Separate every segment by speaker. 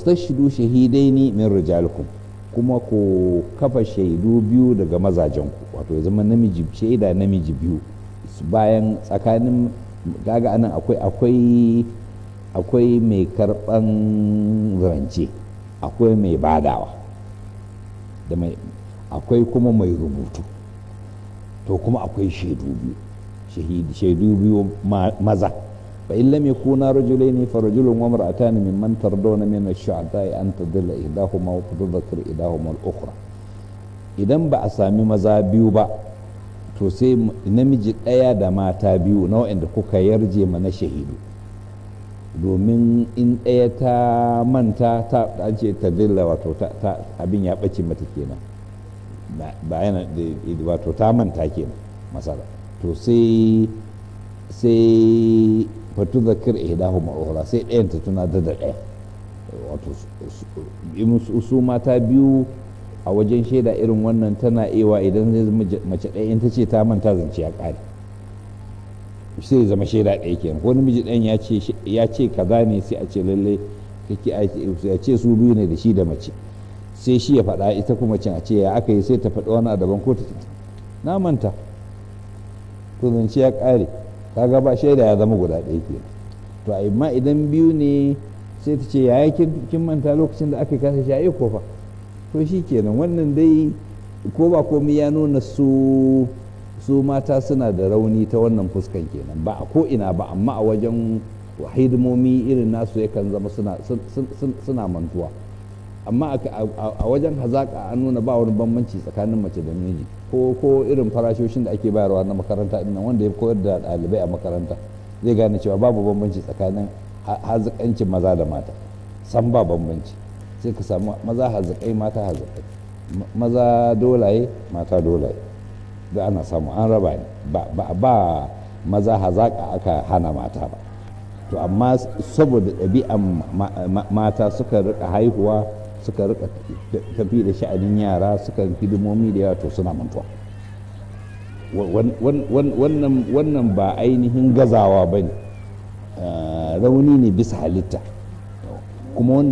Speaker 1: wastashhidu shahidaini min rijalikum, kuma ku kafa shaidu biyu daga mazajenku, wato ya zama namiji shaida namiji biyu bayan tsakanin gaga anan akwai mai karban rance, akwai mai badawa da akwai kuma mai rubutu, to kuma akwai shaidu biyu maza. fa in lam yakuna rajulaini fa rajulun wa imra'atan mimman tardawna min ash-shu'ata'i an tadilla ihdahuma wa tudhakkar ihdahuma al-ukhra. Idan ba a sami maza biyu ba to sai namiji ɗaya da mata biyu na wa'anda kuka yarje mana shahidu, domin in ɗaya ta manta an ce ta dilla, wato abin ya ɓace mata kenan, ba yana wato ta manta kenan masala, to sai fatu zakir ihdahuma ukhra, sai ɗayan ta tuna da ɗaya, wato su mata biyu a wajen shaida irin wannan tana ewa idan zai zama mace ɗaya in ta ce ta manta zance ya ƙare, sai zama shaida ɗaya kenan. ko namiji ɗayan ya ce kaza ne, sai a ce lalle ya ce su biyu ne da shi da mace, sai shi ya faɗa, ita kuma cin a ce ya aka yi, sai ta faɗi wani a daban ko ta na manta, to zance ya ƙare, kaga ba shaida ya zama guda ɗaya kenan. to amma idan biyu ne sai ta ce yaya kin manta lokacin da aka kasa shi ko fa, to shi kenan. wannan dai ko ba komai ya nuna su mata suna da rauni ta wannan fuskan kenan, ba a ko ina ba, amma a wajen hidimomi irin nasu yakan zama suna mantuwa, amma a wajen hazaƙa an nuna ba wani bambanci tsakanin mace da namiji, ko irin farashoshin da ake bayarwa na makaranta ɗin nan, wanda ya koyar da ɗalibai a makaranta zai gane cewa babu bambanci tsakanin haziƙancin maza da mata, san ba bambanci. sai ka samu maza haziƙai mata haziƙai, maza dolaye mata dolaye, da ana samu an raba ne, ba maza hazaƙa aka hana mata ba. to amma saboda ɗabi'an mata suka rika haihuwa, suka rika tafi da sha'anin yara, suka hidimomi da yawa, to suna mantuwa. wannan ba ainihin gazawa ba ne, rauni ne bisa halitta, kuma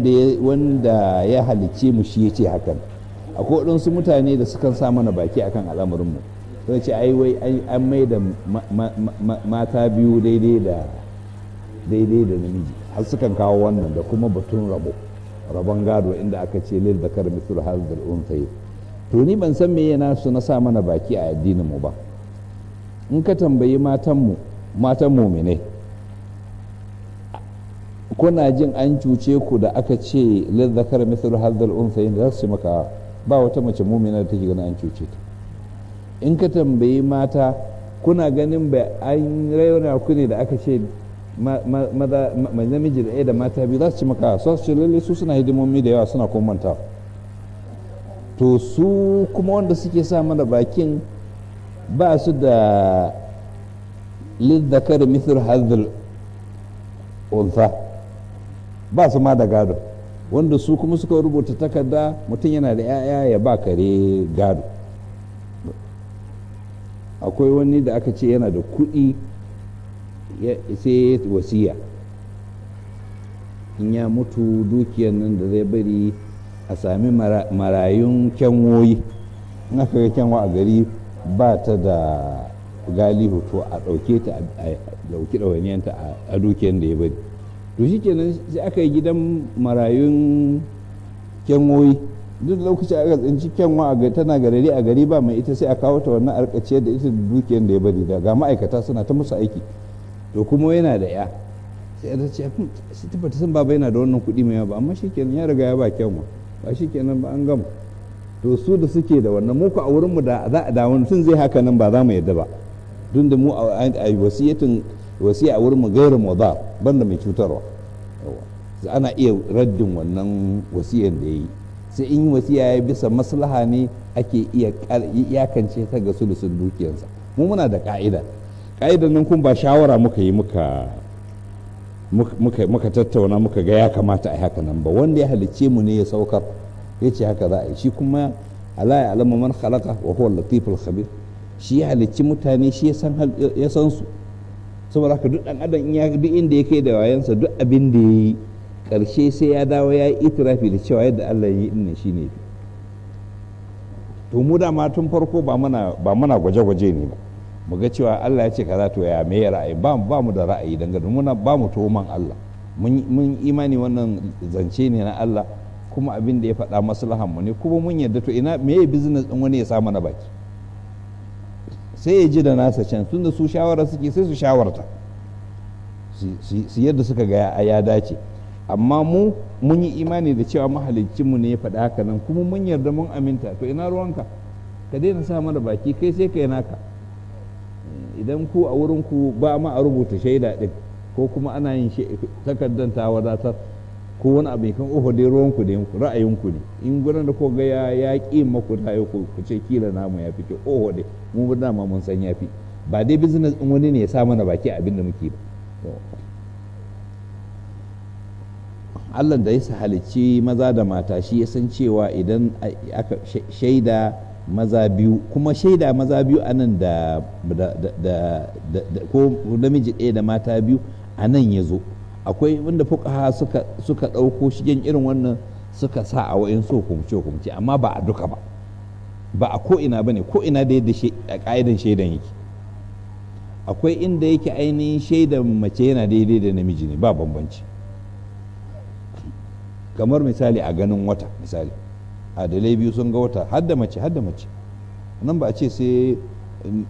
Speaker 1: wanda ya halicce mu shi ya ce hakan. akwai waɗansu mutane da sukan sa mana baki akan al'amarinmu, sai ce ai wai an mai da mata biyu daidai da namiji, har sukan kawo wannan da kuma batun rabon gado, inda aka ce lil zakar mithlu hadhal unthayi. to ni ban san me yana su na sa mana baki a addinin mu ba. in ka tambayi matan mu'minai, kuna jin an cuce ku da aka ce lil zakar mithlu hadhal unthayi, za su maka ba wata mace mu'mina da take ganin an cuce ta. in ka tambayi mata, kuna ganin ba an raina ku ne da aka ce namiji da ɗaya da mata biyu, za su ci maka su ce lalle su suna hidimomi da yawa suna kuma manta. to su kuma wanda suke sa mana bakin ba su da lidzakar mithlu hadhal untha, ba su ma da gado, wanda su kuma suka rubuta takarda mutum yana da 'ya'ya ya ba kare gado. akwai wani da aka ce yana da kuɗi sai wasiya, in ya mutu dukiyar nan da zai bari a sami marayun kyanwoyi, in aka ga kyanwa a gari ba ta da galihu, to a ɗauke ta a ɗauki ɗawainiyanta a dukiyar da ya bari. to shi kenan sai aka yi gidan marayun kyanwoyi, duk lokacin aka tsinci kyanwa tana garari a gari ba mai ita, sai a kawo ta wannan arkace da ita dukiyar da ya bari, da ga ma'aikata suna ta musu aiki. to kuma yana da ya, sai ta ce ta bata san baba yana da wannan kuɗi mai yawa ba, amma shikenan ya riga ya ba kyanwa, ba shikenan ba an gama. to su da suke da wannan, muku a wurin mu da wani tun zai haka nan ba za mu yadda ba, tun da mu a wasiya a wurin mu gairu mudar, banda mai cutarwa. ana iya raddin wannan wasiyan da ya yi, sai in yi wasiya ya bisa maslaha ne ake iya iyakance ta ga sulusun dukiyarsa. mu muna da ka'idar nan kun ba shawara muka yi muka tattauna muka ga ya kamata a yi haka nan ba, wanda ya halicce mu ne ya saukar ya ce haka za a yi. shi kuma ala ya alama man khalaqa wa huwa latiful khabir, shi ya halicci mutane, shi ya san su. saboda haka duk dan adam duk inda ya kai da wayansa, duk abin da ya yi ƙarshe sai ya dawo ya yi itirafi da cewa yadda Allah ya yi ɗin shi ne fi. To mu dama tun farko ba muna gwaje-gwaje ne ba mu ga cewa Allah ya ce kaza to ya me ra'ayi ba mu da ra'ayi dangane muna ba mu tuhuman Allah mun imani wannan zance ne na Allah kuma abin da ya faɗa maslahan mu ne kuma mun yarda to ina me business din wani ya sa mana baki sai ya ji da nasa can tunda su shawara suke sai su shawarta su yadda suka ga ya dace amma mun yi imani da cewa mahalicinmu ne ya faɗi haka nan kuma mun yarda mun aminta to ina ruwanka ka daina sa mana baki kai sai ka yi naka idan ku a wurin ku ba ma a rubuta shaida ɗin ko kuma ana yin takardar ta wadatar ko wani abu kan oho dai ruwanku da ra'ayinku ne in gurin da ko ga ya ƙi maku tayo ku ce kila namu ya fi oho dai mu dama mun san ya fi ba dai business ɗin wani ne ya sa mana baki abin da muke ba. Allah da ya halicci maza da mata shi ya san cewa idan aka shaida maza biyu kuma shaida maza biyu a nan da ko namiji ɗaya da mata biyu a nan ya zo akwai wanda fuqaha suka ɗauko shigen irin wannan suka sa a wa'in so hukumce amma ba a duka ba a ko'ina ba ne ko'ina da yadda a ƙa'idan shaidan yake akwai inda yake ainihin shaidan mace yana daidai da namiji ne ba bambanci kamar misali a ganin wata misali adalai biyu sun ga wata hadda mace nan ba a ce sai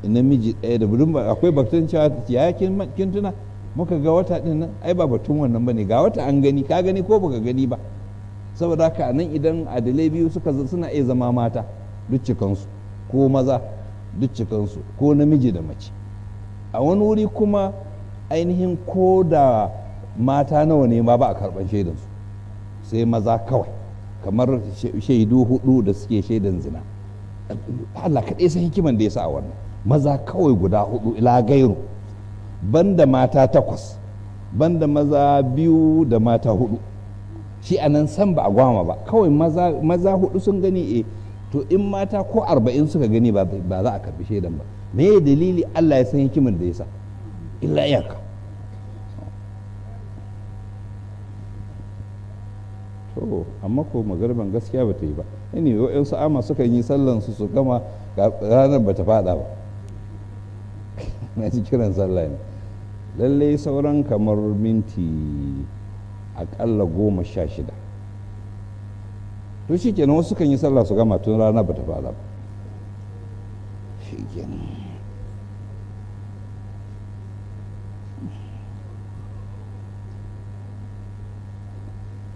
Speaker 1: namiji ɗaya da budin ba akwai batun cewa ya kin tuna muka ga wata din nan ai ba batun wannan bane ga wata an gani ka gani ko baka gani ba saboda haka nan idan adalai biyu suna iya zama mata duk cikansu ko maza duk cikansu ko namiji da mace a wani wuri kuma ainihin ko da mata nawa ne ma ba a karɓar shaidansu sai maza kawai kamar shaidu hudu da suke shaidan zina Allah kaɗai san hikiman da ya sa a wannan maza kawai guda hudu ila gairu banda mata 8 banda maza 2 da mata 4 shi a nan san ba a gwama ba kawai maza 4 sun gani to in mata ko 40 suka gani ba za a karbi shaidan ba me dalili Allah ya san hikiman da ya sa illa iyaka to amma ko magarban gaskiya ba ta yi ba ne wa'yansu ama suka yi sallansu su gama ranar ba ta fada ba na ji kiran sallah ne lallai sauran kamar minti akalla 16 to shi kenan wasu kan yi sallah su gama tun rana ba ta fada ba shi kenan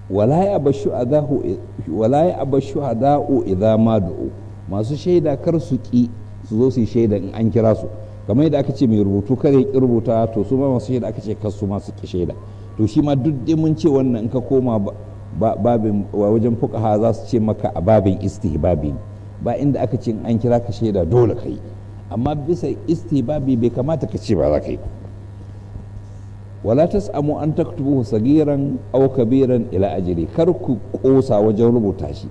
Speaker 1: wala ya abashu hada'u idza ma du'u masu shaida kar su ki su zo su yi shaida in an kira su kamar yadda aka ce mai rubutu kare ya ki rubuta to su ma masu shaida aka ce kar su ma su ki shaida to shi ma duk dai mun ce wannan in ka koma babin wajen fuqaha za su ce maka a babin istihbabi ba inda aka ce in an kira ka shaida dole kai amma bisa istihbabi bai kamata ka ce ba za ka yi wala tas'amu an taktubuhu sagiran aw kabiran ila ajri kar ku kosa wajen rubuta shi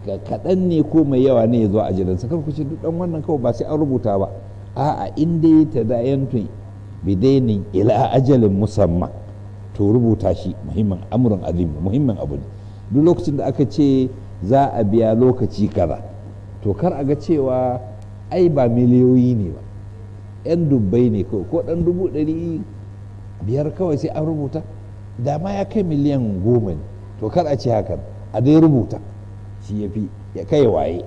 Speaker 1: kaɗan ne ko mai yawa ne ya zo ajalinsa kar ku ce duk dan wannan kawai ba sai an rubuta ba a'a in dai tadayantun bidainin ila ajalin musamman to rubuta shi muhimmin amrun azim muhimmin abu ne duk lokacin da aka ce za a biya lokaci kaza to kar a ga cewa ai ba miliyoyi ne ba yan dubbai ne ko dan 500 kawai sai an rubuta da ma ya kai miliyan 10 ne to kar a ce hakan a dai rubuta shi ya fi ya kai waye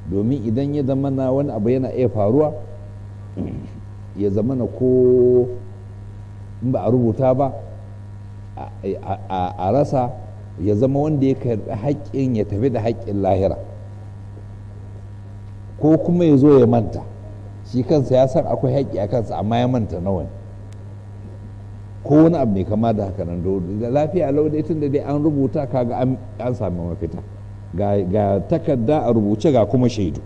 Speaker 1: domin idan ya zama na wani abu yana iya faruwa ya zama na ko in ba a rubuta ba a rasa ya zama wanda ya karɓi haƙƙin ya tafi da haƙƙin lahira ko kuma ya zo ya manta shi kansa ya san akwai haƙƙi a kansa amma ya manta nawa ne ko wani abu mai kama da haka nan da lafiya lau dai tun da dai an rubuta kaga an sami mafita ga takarda a rubuce ga kuma shaidu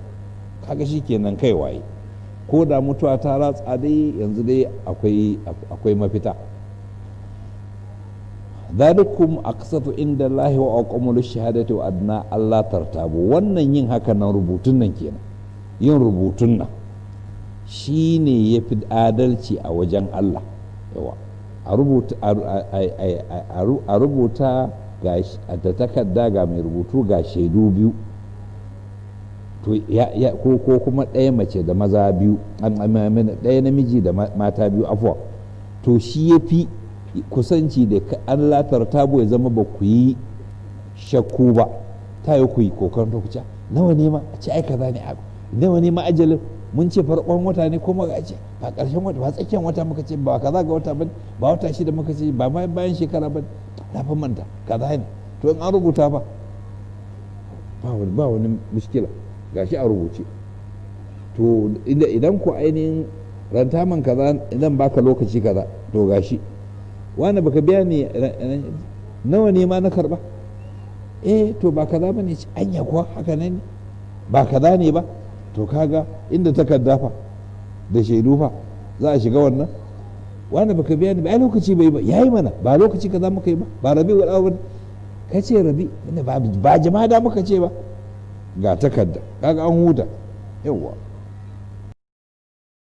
Speaker 1: kaga shi kenan kai waye ko da mutuwa ta ratsa dai yanzu dai akwai mafita dhalikum aqsatu inda Allah wa aqwamu lish-shahadati wa adna Allah tartabu wannan yin haka nan rubutun nan kenan yin rubutun nan shine yafi adalci a wajen Allah yawa a rubuta da takarda ga mai rubutu ga shaidu biyu to ko kuma ɗaya mace da maza biyu ɗaya namiji da mata biyu afuwa to shi ya fi kusanci da an latar tabo ya zama ba ku yi shakku ba ta yi ku yi kokon lokuta nawa ne ma a ce ai kaza ne abu nawa ne ma ajalin mun ce farkon wata ne kuma ga ce ba ƙarshen wata ba tsakiyar wata muka ce ba kaza ga wata ba ba wata shida muka ce ba bayan shekara ba na fa manta kaza ne to in an rubuta ba wani mushkila gashi a rubuce to idan ku ainihin ranta man kaza idan baka lokaci kaza to gashi wani baka biya ne nawa ne ma na karba to ba kaza ba ne anya kuwa haka ne ba kaza ne ba to kaga inda takarda fa da shaidu fa za a shiga wannan wani baka biya ne ba lokaci bai ba yayi mana ba lokaci kaza muka yi ba rabi wal awwal kace rabi ba jama'a da muka ce ba ga takarda kaga an huta yawwa